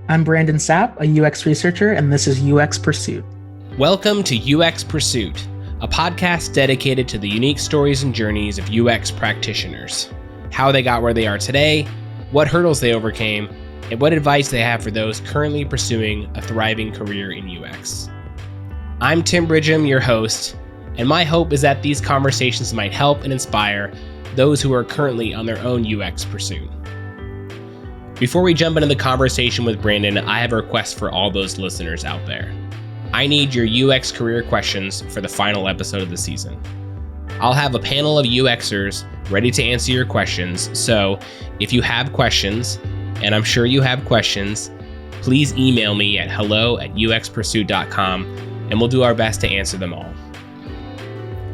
I'm Brandon Sapp, a UX researcher, and this is UX Pursuit. Welcome to UX Pursuit, a podcast dedicated to the unique stories and journeys of UX practitioners, how they got where they are today, what hurdles they overcame, and what advice they have for those currently pursuing a thriving career in UX. I'm Tim Bridgham, your host, and my hope is that these conversations might help and inspire those who are currently on their own UX pursuit. Before we jump into the conversation with Brandon, I have a request for all those listeners out there. I need your UX career questions for the final episode of the season. I'll have a panel of UXers ready to answer your questions, so if you have questions, and I'm sure you have questions, please email me at hello@uxpursuit.com and we'll do our best to answer them all.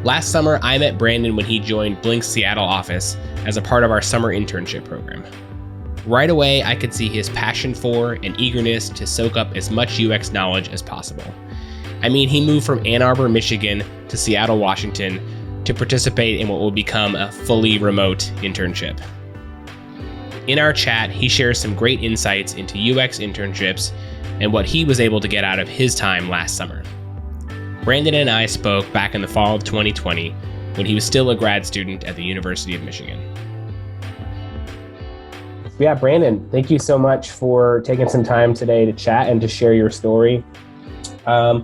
Last summer, I met Brandon when he joined Blink's Seattle office as a part of our summer internship program. Right away, I could see his passion for and eagerness to soak up as much UX knowledge as possible. I mean, he moved from Ann Arbor, Michigan to Seattle, Washington to participate in what will become a fully remote internship. In our chat, he shares some great insights into UX internships and what he was able to get out of his time last summer. Brandon and I spoke back in the fall of 2020 when he was still a grad student at the University of Michigan. Yeah, Brandon, thank you so much for taking some time today to chat and to share your story. I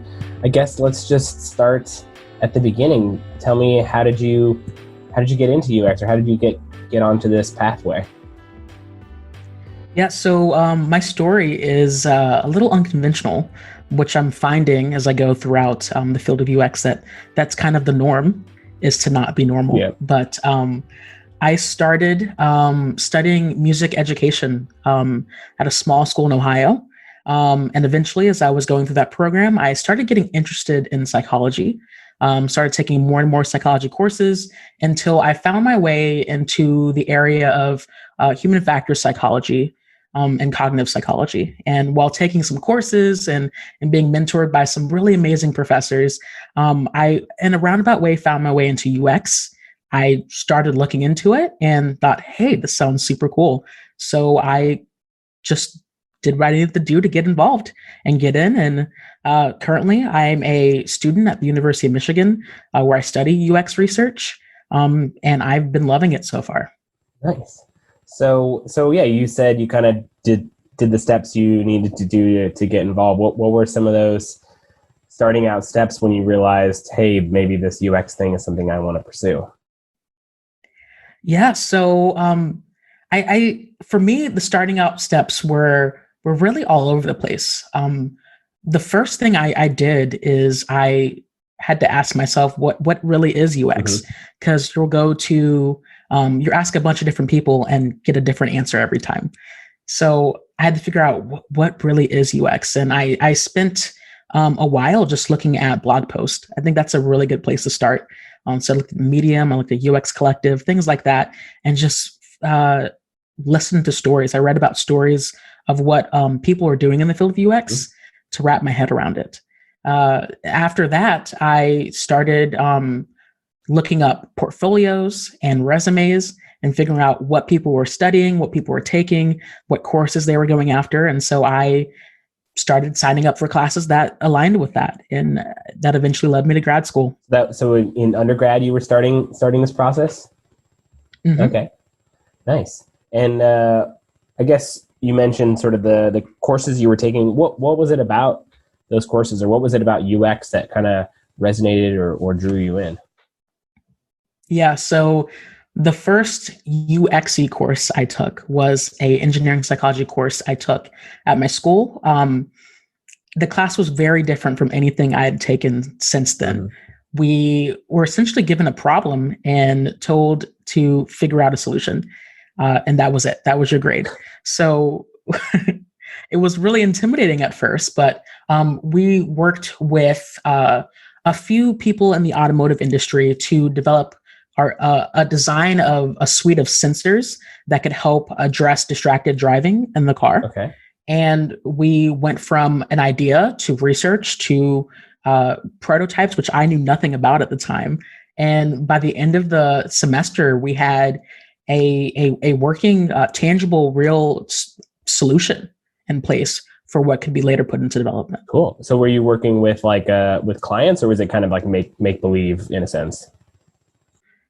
guess let's just start at the beginning. Tell me, how did you get into UX, or how did you get onto this pathway? Yeah, so my story is a little unconventional, which I'm finding as I go throughout the field of UX that's kind of the norm, is to not be normal. Yeah. But I started studying music education at a small school in Ohio. And eventually, as I was going through that program, I started getting interested in psychology, started taking more and more psychology courses until I found my way into the area of human factor psychology and cognitive psychology. And while taking some courses and being mentored by some really amazing professors, I, in a roundabout way, found my way into UX. I started looking into it and thought, hey, this sounds super cool. So I just did what I needed to do to get involved and get in. And currently, I'm a student at the University of Michigan where I study UX research. And I've been loving it so far. Nice. So yeah, you said you kind of did the steps you needed to do to get involved. What were some of those starting out steps when you realized, hey, maybe this UX thing is something I want to pursue? Yeah. So I for me, the starting out steps were really all over the place. The first thing I did is I had to ask myself, what really is UX? Because you'll go to, you ask a bunch of different people and get a different answer every time. So I had to figure out what really is UX. And I spent a while just looking at blog posts. I think that's a really good place to start. So I looked at Medium, I looked at UX Collective, things like that, and just listened to stories. I read about stories of what people are doing in the field of UX to wrap my head around it. After that, I started looking up portfolios and resumes and figuring out what people were studying, what people were taking, what courses they were going after. And so I started signing up for classes that aligned with that. And that eventually led me to grad school. So in undergrad, you were starting this process? Mm-hmm. Okay, nice. And I guess you mentioned sort of the courses you were taking. What was it about those courses, or what was it about UX that kind of resonated or drew you in? Yeah, so the first UXE course I took was a engineering psychology course I took at my school. The class was very different from anything I had taken since then. We were essentially given a problem and told to figure out a solution. And that was it. That was your grade. So it was really intimidating at first, but we worked with a few people in the automotive industry to develop a design of a suite of sensors that could help address distracted driving in the car. Okay. And we went from an idea to research to prototypes, which I knew nothing about at the time. And by the end of the semester, we had a working, tangible, real solution in place for what could be later put into development. Cool. So were you working with with clients, or was it kind of like make believe in a sense?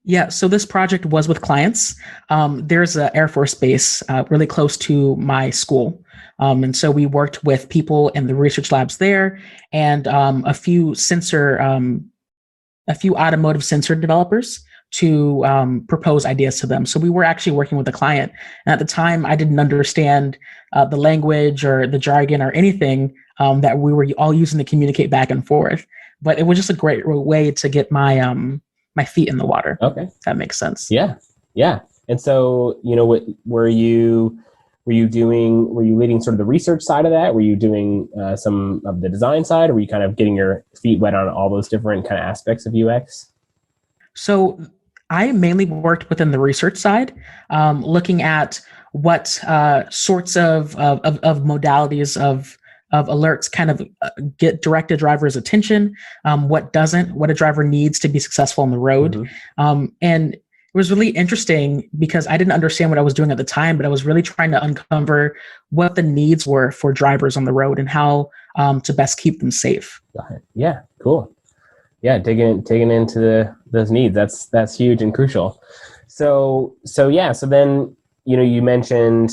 Yeah, so this project was with clients. There's an Air Force base really close to my school. And so we worked with people in the research labs there and a few automotive sensor developers to propose ideas to them. So we were actually working with a client. And at the time, I didn't understand the language or the jargon or anything that we were all using to communicate back and forth. But it was just a great way to get my feet in the water. Okay. If that makes sense. Yeah. Yeah. And so, were you leading sort of the research side of that? Were you doing some of the design side, or were you kind of getting your feet wet on all those different kind of aspects of UX? So I mainly worked within the research side, looking at what sorts of modalities of alerts kind of get direct a driver's attention, what doesn't, what a driver needs to be successful on the road. Mm-hmm. And it was really interesting because I didn't understand what I was doing at the time, but I was really trying to uncover what the needs were for drivers on the road and how to best keep them safe. Yeah, cool. Yeah, digging into those needs. That's huge and crucial. So then, you mentioned,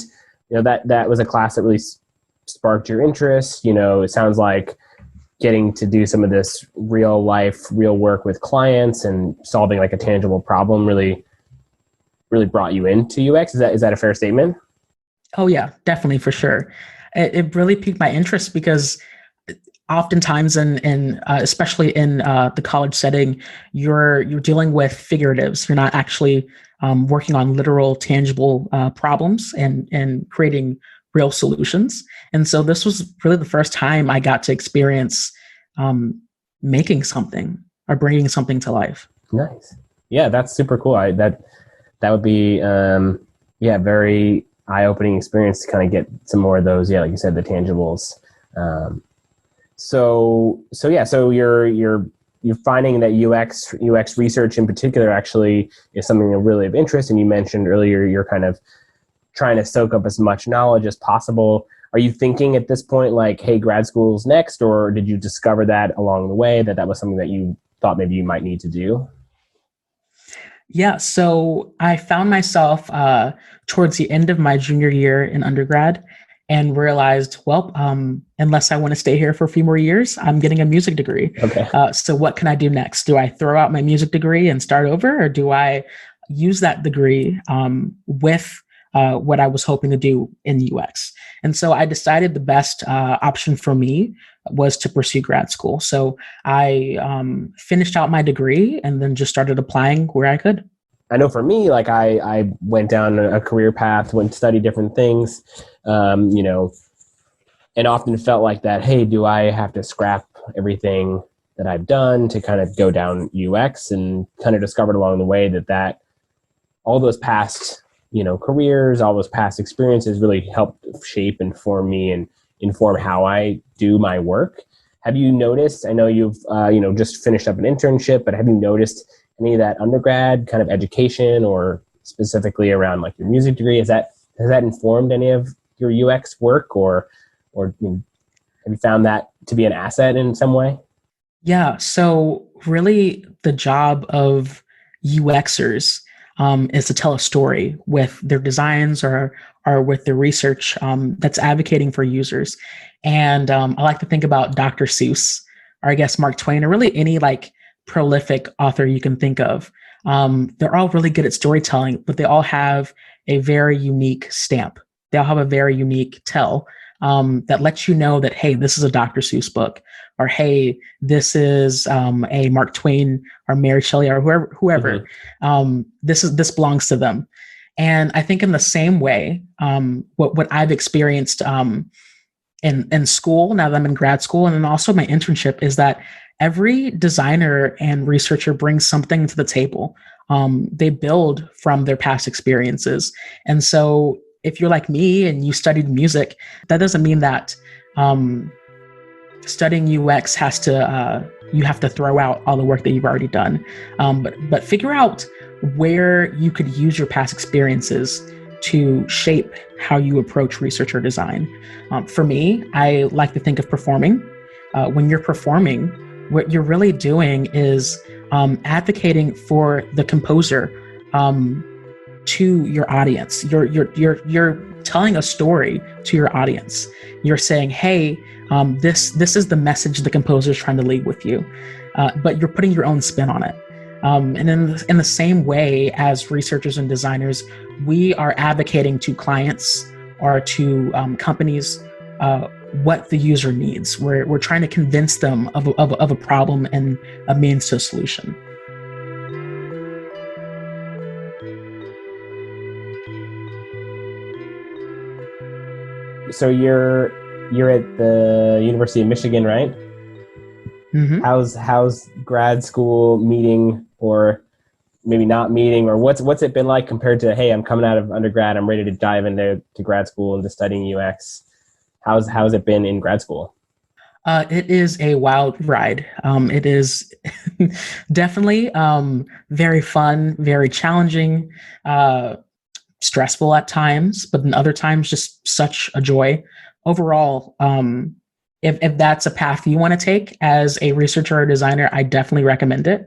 that was a class that really sparked your interest. It sounds like getting to do some of this real work with clients and solving like a tangible problem really brought you into UX. Is that a fair statement? Oh yeah, definitely, for sure. It really piqued my interest because oftentimes especially in the college setting, you're dealing with figuratives. You're not actually working on literal, tangible problems and creating real solutions. And so this was really the first time I got to experience making something or bringing something to life. Nice. Yeah, that's super cool. That would be very eye-opening experience to kind of get some more of those. Yeah, like you said, the tangibles. So you're finding that UX research in particular actually is something really of interest. And you mentioned earlier you're kind of trying to soak up as much knowledge as possible. Are you thinking at this point like, hey, grad school's next, or did you discover that along the way that was something that you thought maybe you might need to do? Yeah, so I found myself towards the end of my junior year in undergrad and realized, well, unless I want to stay here for a few more years, I'm getting a music degree. Okay. So what can I do next? Do I throw out my music degree and start over, or do I use that degree with what I was hoping to do in UX? And so I decided the best option for me was to pursue grad school. So I finished out my degree and then just started applying where I could. I know for me, like I went down a career path, went to study different things, and often felt like that, hey, do I have to scrap everything that I've done to kind of go down UX? And kind of discovered along the way that all those past, careers, all those past experiences really helped shape and form me and inform how I do my work. Have you noticed, I know you've, just finished up an internship, but have you noticed any of that undergrad kind of education, or specifically around like your music degree? Has that informed any of your UX work, or have you found that to be an asset in some way? Yeah. So really the job of UXers is to tell a story with their designs or with the research that's advocating for users. And I like to think about Dr. Seuss, or I guess Mark Twain, or really any like prolific author you can think of. They're all really good at storytelling, but they all have a very unique stamp. They all have a very unique tell that lets you know that, hey, this is a Dr. Seuss book, or hey, this is a Mark Twain or Mary Shelley or whoever. Mm-hmm. This belongs to them. And I think in the same way, what I've experienced in school, now that I'm in grad school, and then also my internship, is that every designer and researcher brings something to the table. They build from their past experiences. And so if you're like me and you studied music, that doesn't mean that studying UX has to, you have to throw out all the work that you've already done. But figure out where you could use your past experiences to shape how you approach research or design. For me, I like to think of performing. When you're performing, what you're really doing is advocating for the composer to your audience. You're telling a story to your audience. You're saying, "Hey, this is the message the composer is trying to leave with you," but you're putting your own spin on it. And in the same way as researchers and designers, we are advocating to clients or to companies what the user needs. We're trying to convince them of a problem and a means to a solution. So you're at the University of Michigan, right? Mm-hmm. How's grad school meeting, or maybe not meeting, or what's it been like compared to, hey, I'm coming out of undergrad, I'm ready to dive into grad school and to studying UX. How's it been in grad school? It is a wild ride. It is definitely very fun, very challenging, stressful at times, but then other times just such a joy. Overall, if that's a path you want to take as a researcher or designer, I definitely recommend it.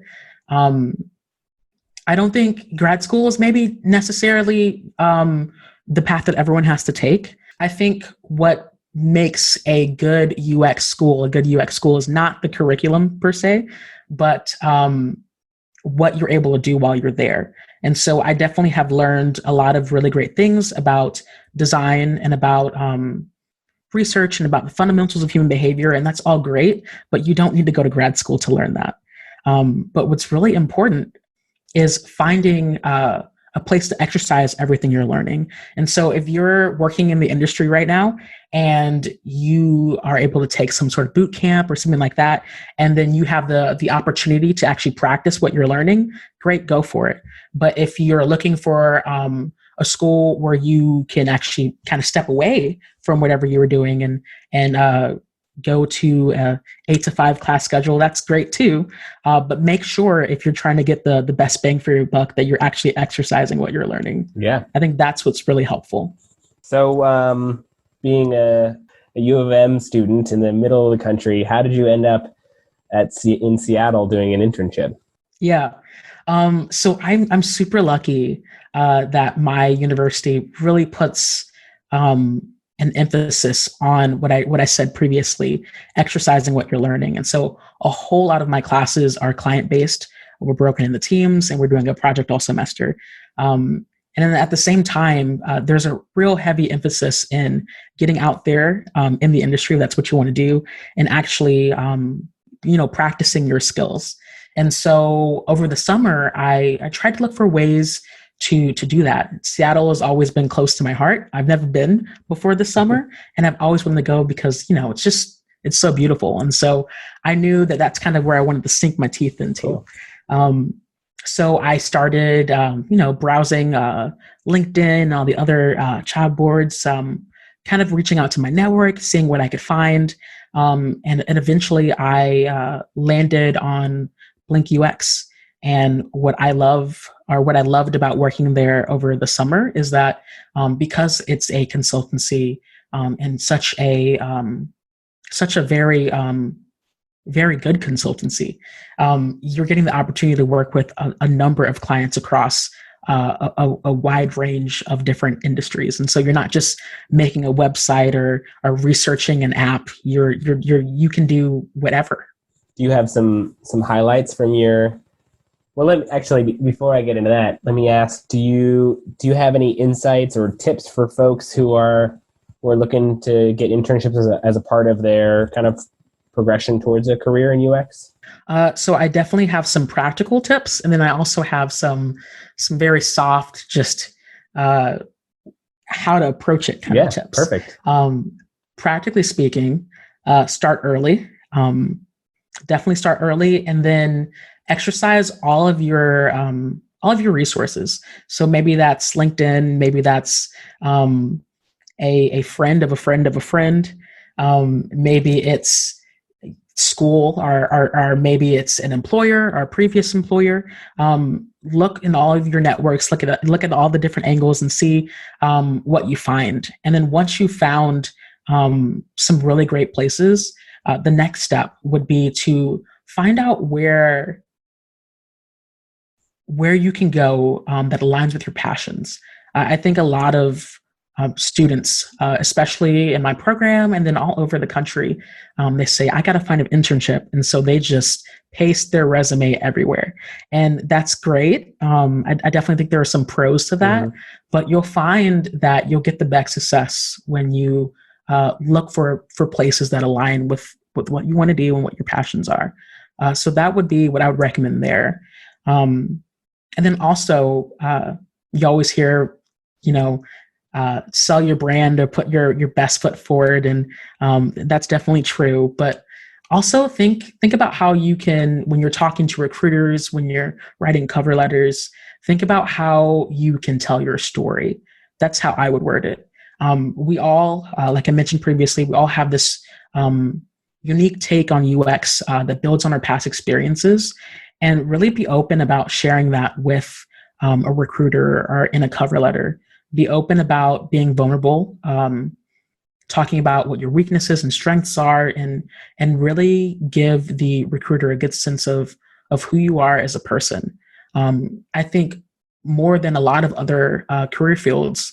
I don't think grad school is maybe necessarily the path that everyone has to take. I think what makes a good UX school is not the curriculum per se, but what you're able to do while you're there. And so I definitely have learned a lot of really great things about design and about research and about the fundamentals of human behavior. And that's all great, but you don't need to go to grad school to learn that. But what's really important is finding a place to exercise everything you're learning. And so if you're working in the industry right now and you are able to take some sort of boot camp or something like that, and then you have the opportunity to actually practice what you're learning, great, go for it. But if you're looking for a school where you can actually kind of step away from whatever you were doing and go to a 8 to 5 class schedule, that's great too. But make sure if you're trying to get the best bang for your buck that you're actually exercising what you're learning. Yeah. I think that's what's really helpful. So being a U of M student in the middle of the country, how did you end up in Seattle doing an internship? Yeah. So I'm super lucky that my university really puts an emphasis on what I said previously, exercising what you're learning. And so a whole lot of my classes are client-based. We're broken into teams and we're doing a project all semester. And then at the same time, there's a real heavy emphasis in getting out there in the industry, if that's what you want to do, and actually, practicing your skills. And so over the summer, I tried to look for ways to do that. Seattle has always been close to my heart. I've never been before this summer, and I've always wanted to go because, it's so beautiful. And so I knew that that's kind of where I wanted to sink my teeth into. Cool. So I started, browsing LinkedIn and all the other job boards, kind of reaching out to my network, seeing what I could find. And eventually I landed on Blink UX. And what I loved about working there over the summer is that because it's a consultancy and such a very very good consultancy, you're getting the opportunity to work with a number of clients across a wide range of different industries. And so you're not just making a website or researching an app. You can do whatever. Do you have some highlights from your? Well, before I get into that, let me ask: Do you have any insights or tips for folks who are looking to get internships as a part of their kind of progression towards a career in UX? So I definitely have some practical tips, and then I also have some very soft, just how to approach it kind of tips. Perfect. Practically speaking, start early. Definitely start early, and then exercise all of your resources. So maybe that's LinkedIn, maybe that's a friend of a friend of a friend. Maybe it's school, or maybe it's an employer or a previous employer. look in all of your networks, look at all the different angles and see what you find. And then once you found some really great places, the next step would be to find out where you can go that aligns with your passions. I think a lot of students, especially in my program and then all over the country, they say, I got to find an internship. And so they just paste their resume everywhere. And that's great. I definitely think there are some pros to that, but you'll find that you'll get the best success when you look for places that align with what you want to do and what your passions are. So that would be what I would recommend there. And then also, you always hear, sell your brand or put your best foot forward. And that's definitely true. But also think about how you can, when you're talking to recruiters, when you're writing cover letters, think about how you can tell your story. That's how I would word it. We all, like I mentioned previously, we all have this unique take on UX that builds on our past experiences, and really be open about sharing that with a recruiter or in a cover letter. Be open about being vulnerable, talking about what your weaknesses and strengths are, and really give the recruiter a good sense of who you are as a person. I think more than a lot of other career fields,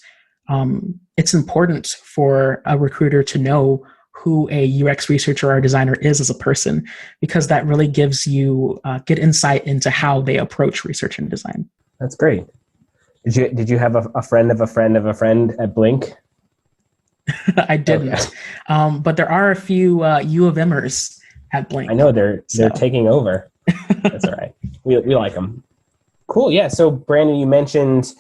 it's important for a recruiter to know who a UX researcher or designer is as a person, because that really gives you good insight into how they approach research and design. That's great. Did you have a friend of a friend of a friend at Blink? I didn't, okay. But there are a few U of Mers at Blink. I know they're taking over. That's all right. We like them. Cool. Yeah. So Brandon, you mentioned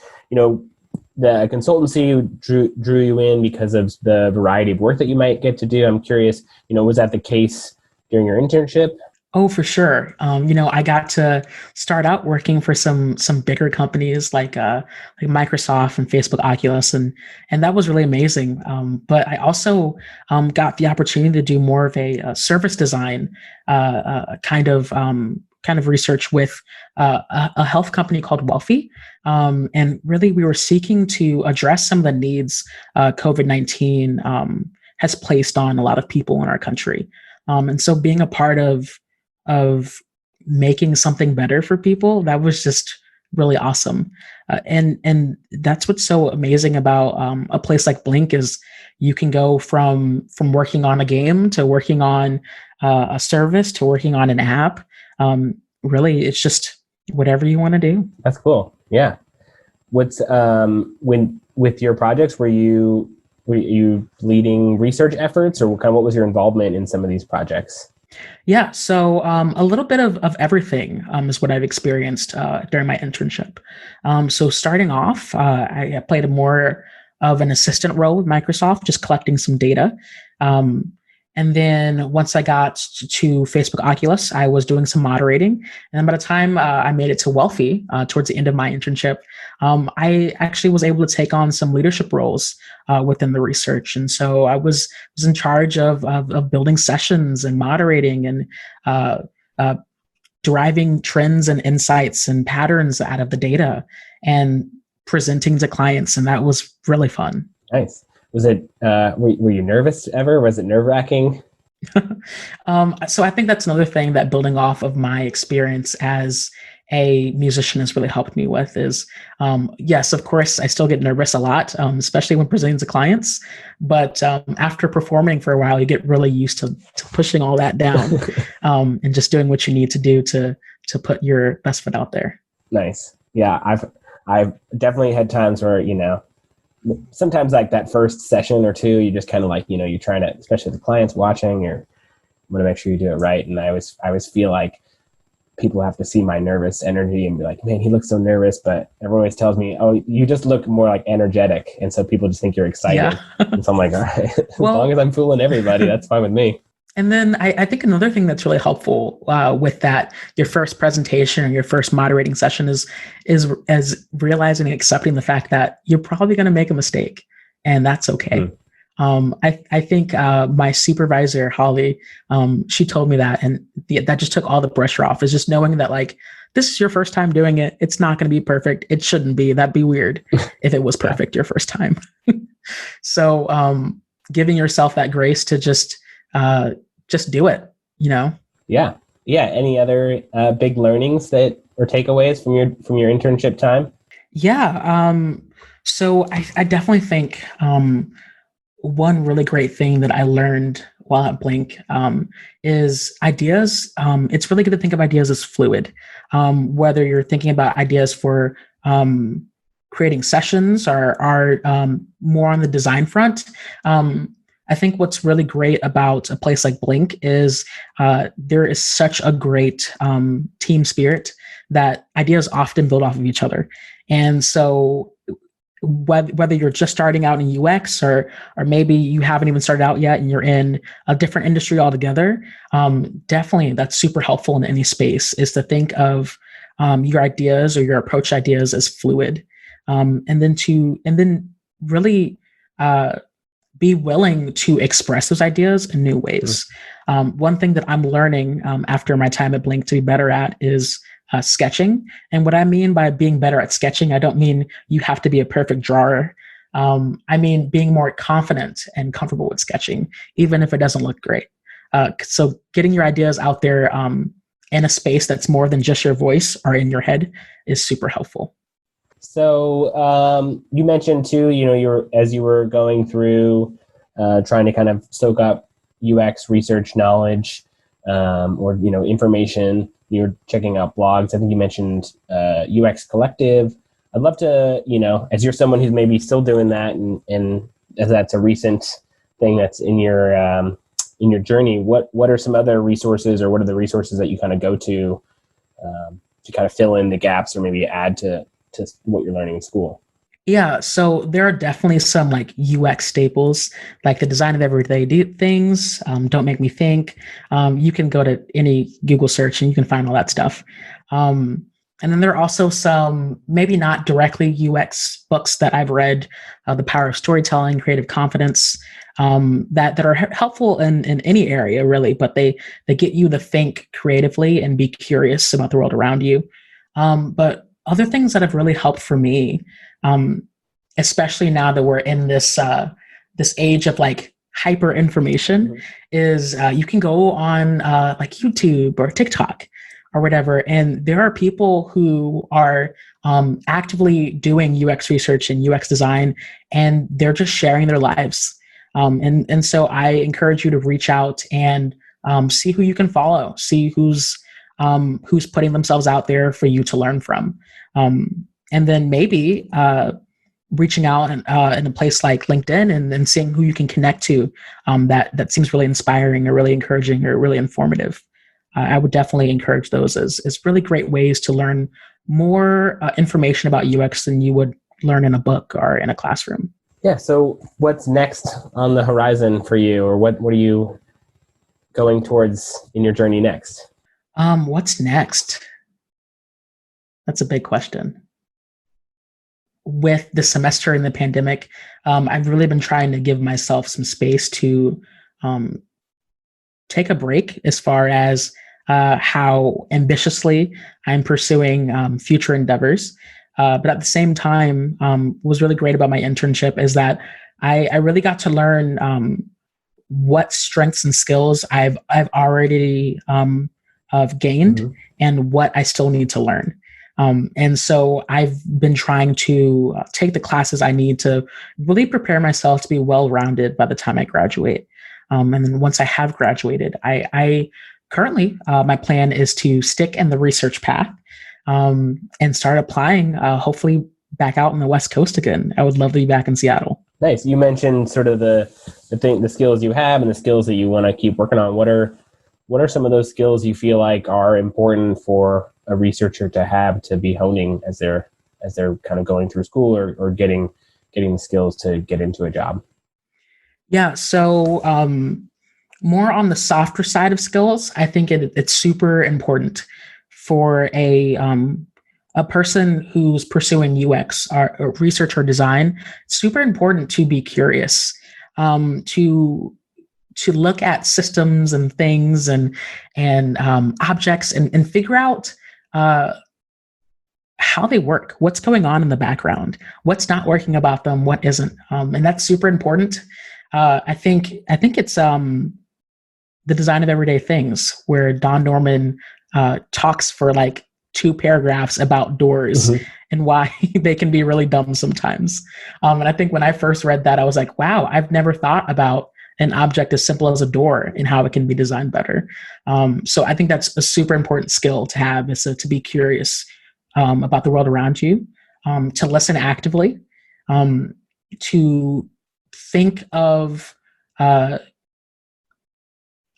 the consultancy drew you in because of the variety of work that you might get to do. I'm curious, was that the case during your internship? Oh, for sure. I got to start out working for some bigger companies like Microsoft and Facebook Oculus, and that was really amazing. But I also got the opportunity to do more of a service design kind of research with a health company called Wealthy. And really, we were seeking to address some of the needs COVID-19 has placed on a lot of people in our country. And so being a part of making something better for people, that was just really awesome. And that's what's so amazing about a place like Blink is you can go from working on a game to working on a service to working on an app. Really, it's just whatever you want to do. That's cool. Yeah. What's when with your projects, were you leading research efforts, or what was your involvement in some of these projects? Yeah, so a little bit of everything is what I've experienced during my internship. So starting off, I played a more of an assistant role with Microsoft, just collecting some data. And then once I got to Facebook Oculus, I was doing some moderating. And then by the time I made it to Wealthy, towards the end of my internship, I actually was able to take on some leadership roles within the research. And so I was in charge of building sessions and moderating and deriving trends and insights and patterns out of the data and presenting to clients. And that was really fun. Nice. Was it, were you nervous ever? Was it nerve-wracking? So I think that's another thing that building off of my experience as a musician has really helped me with is, yes, of course, I still get nervous a lot, especially when presenting to clients. But after performing for a while, you get really used to pushing all that down and just doing what you need to do to put your best foot out there. Nice. Yeah, I've definitely had times where, sometimes like that first session or two, you just kind of you're trying to, especially the clients watching, you want to make sure you do it right. And I always feel like people have to see my nervous energy and be like, man, he looks so nervous. But everyone always tells me, oh, you just look more like energetic. And so people just think you're excited. Yeah. And so I'm like, all right, as long as I'm fooling everybody, that's fine with me. And then I think another thing that's really helpful with that, your first presentation or your first moderating session is realizing and accepting the fact that you're probably going to make a mistake, and that's okay. I think my supervisor, Holly, she told me that, and that just took all the pressure off. Is just knowing that this is your first time doing it. It's not going to be perfect. It shouldn't be. That'd be weird if it was perfect your first time. So giving yourself that grace to just do it, you know? Yeah. Yeah. Any other big learnings that or takeaways from your internship time? Yeah. So I definitely think one really great thing that I learned while at Blink is ideas. It's really good to think of ideas as fluid. Whether you're thinking about ideas for creating sessions or are more on the design front. I think what's really great about a place like Blink is there is such a great team spirit that ideas often build off of each other. And so whether you're just starting out in UX or maybe you haven't even started out yet and you're in a different industry altogether, definitely that's super helpful in any space is to think of your ideas or your approach ideas as fluid, and then really be willing to express those ideas in new ways. One thing that I'm learning after my time at Blink to be better at is sketching. And what I mean by being better at sketching, I don't mean you have to be a perfect drawer. I mean being more confident and comfortable with sketching, even if it doesn't look great. So getting your ideas out there in a space that's more than just your voice or in your head is super helpful. So you mentioned too, as you were going through trying to kind of soak up UX research knowledge or information. You're checking out blogs. I think you mentioned UX Collective. I'd love to, as you're someone who's maybe still doing that, and as that's a recent thing that's in your journey, what are some other resources, or what are the resources that you kind of go to kind of fill in the gaps or maybe add to what you're learning in school? Yeah, so there are definitely some like UX staples, like the design of everyday things. Don't make me think. You can go to any Google search and you can find all that stuff. And then there are also some maybe not directly UX books that I've read, The Power of Storytelling, Creative Confidence, that are helpful in any area really, but they get you to think creatively and be curious about the world around you. But other things that have really helped for me, especially now that we're in this age of like hyper information, is you can go on like YouTube or TikTok or whatever, and there are people who are actively doing UX research and UX design, and they're just sharing their lives. And so I encourage you to reach out and see who you can follow, see who's putting themselves out there for you to learn from. And then maybe reaching out in a place like LinkedIn and seeing who you can connect to that seems really inspiring or really encouraging or really informative. I would definitely encourage those as really great ways to learn more information about UX than you would learn in a book or in a classroom. Yeah. So what's next on the horizon for you, or what are you going towards in your journey next? What's next? That's a big question. With the semester and the pandemic, I've really been trying to give myself some space to take a break as far as how ambitiously I'm pursuing future endeavors. But at the same time, what was really great about my internship is that I really got to learn what strengths and skills I've already gained and what I still need to learn. And so I've been trying to take the classes I need to really prepare myself to be well-rounded by the time I graduate. And then once I have graduated, I currently, my plan is to stick in the research path and start applying, hopefully back out on the West Coast again. I would love to be back in Seattle. Nice. You mentioned sort of the skills you have and the skills that you want to keep working on. What are some of those skills you feel like are important for a researcher to have to be honing as they're kind of going through school or getting the skills to get into a job? Yeah. So more on the softer side of skills, I think it's super important for a person who's pursuing UX or research or design. It's super important to be curious, to look at systems and things and objects and figure out uh, how they work, what's going on in the background, what's not working about them, what isn't, and that's super important. I think it's the design of everyday things, where Don Norman talks for like 2 paragraphs about doors Mhm. and why they can be really dumb sometimes. And I think when I first read that, I was like, wow, I've never thought about an object as simple as a door and how it can be designed better. So I think that's a super important skill to have, is to be curious about the world around you, to listen actively, to think of uh,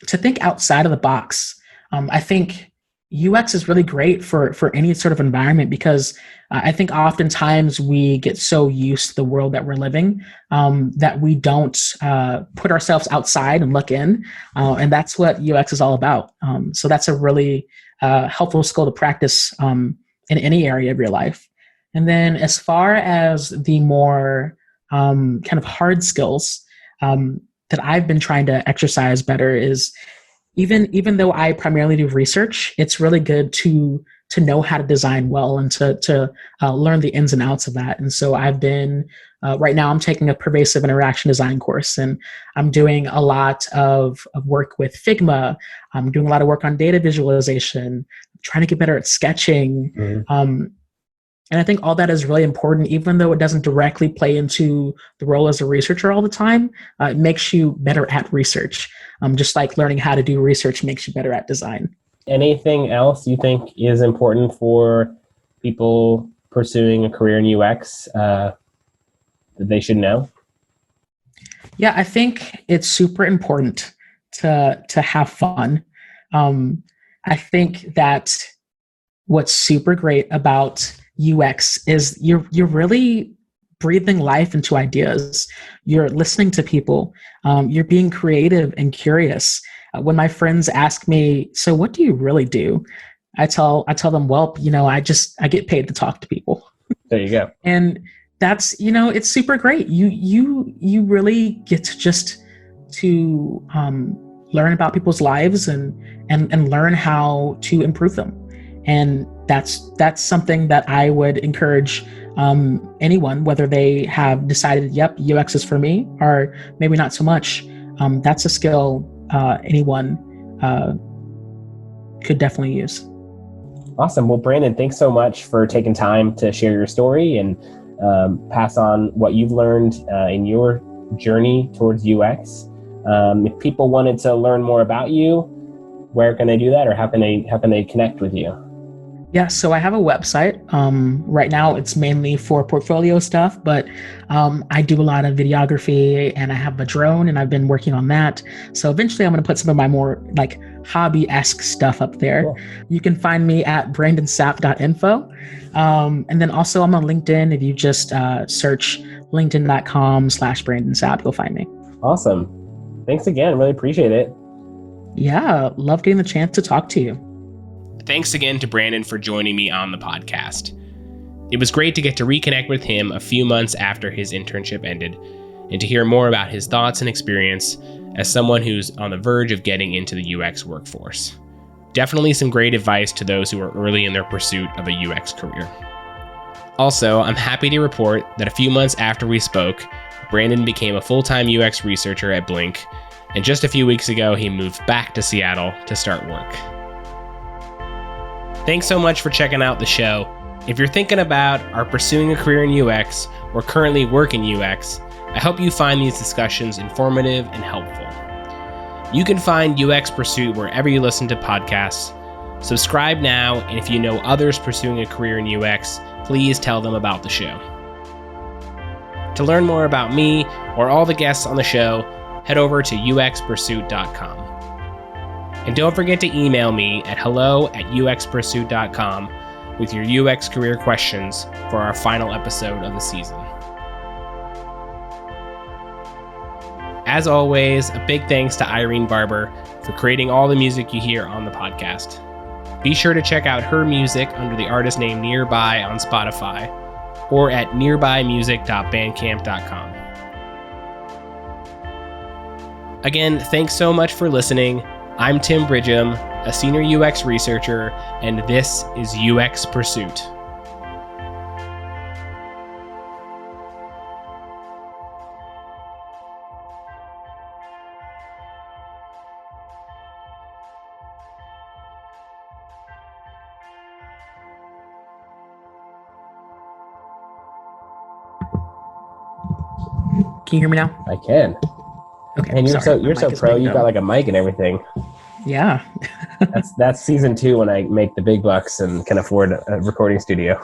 to think outside of the box. I think UX is really great for any sort of environment, because I think oftentimes we get so used to the world that we're living, that we don't put ourselves outside and look in, and that's what UX is all about. So that's a really helpful skill to practice in any area of your life. And then as far as the more kind of hard skills, that I've been trying to exercise better is, even though I primarily do research, it's really good to know how to design well, and to learn the ins and outs of that. And so I've been right now I'm taking a pervasive interaction design course, and I'm doing a lot of work with Figma. I'm doing a lot of work on data visualization, trying to get better at sketching. Mhm. And I think all that is really important, even though it doesn't directly play into the role as a researcher all the time. It makes you better at research, just like learning how to do research makes you better at design. Anything else you think is important for people pursuing a career in UX that they should know? Yeah, I think it's super important to have fun. I think that what's super great about UX is you're really breathing life into ideas. You're listening to people. You're being creative and curious. When my friends ask me, "So what do you really do?" I tell them, "Well, I get paid to talk to people." There you go. And that's, it's super great. You really get to just to learn about people's lives, and learn how to improve them. And that's something that I would encourage anyone, whether they have decided, yep, UX is for me, or maybe not so much. That's a skill anyone could definitely use. Awesome. Well, Brandon, thanks so much for taking time to share your story and pass on what you've learned in your journey towards UX. If people wanted to learn more about you, where can they do that, or how can they connect with you? Yeah, so I have a website. Right now, it's mainly for portfolio stuff, but I do a lot of videography, and I have a drone, and I've been working on that. So eventually, I'm going to put some of my more like hobby-esque stuff up there. Cool. You can find me at brandonsapp.info. And then also, I'm on LinkedIn. If you just search linkedin.com/Brandon Sapp, you'll find me. Awesome. Thanks again. Really appreciate it. Yeah, love getting the chance to talk to you. Thanks again to Brandon for joining me on the podcast. It was great to get to reconnect with him a few months after his internship ended, and to hear more about his thoughts and experience as someone who's on the verge of getting into the UX workforce. Definitely some great advice to those who are early in their pursuit of a UX career. Also, I'm happy to report that a few months after we spoke, Brandon became a full-time UX researcher at Blink, and just a few weeks ago, he moved back to Seattle to start work. Thanks so much for checking out the show. If you're thinking about or pursuing a career in UX or currently work in UX, I hope you find these discussions informative and helpful. You can find UX Pursuit wherever you listen to podcasts. Subscribe now, and if you know others pursuing a career in UX, please tell them about the show. To learn more about me or all the guests on the show, head over to uxpursuit.com. And don't forget to email me at hello@uxpursuit.com with your UX career questions for our final episode of the season. As always, a big thanks to Irene Barber for creating all the music you hear on the podcast. Be sure to check out her music under the artist name Nearby on Spotify or at nearbymusic.bandcamp.com. Again, thanks so much for listening. I'm Tim Bridgham. a senior UX researcher, and this is UX Pursuit. Can you hear me now? I can. Okay. And you're sorry, so pro. You've got like a mic and everything. Yeah. That's season 2 when I make the big bucks and can afford a recording studio.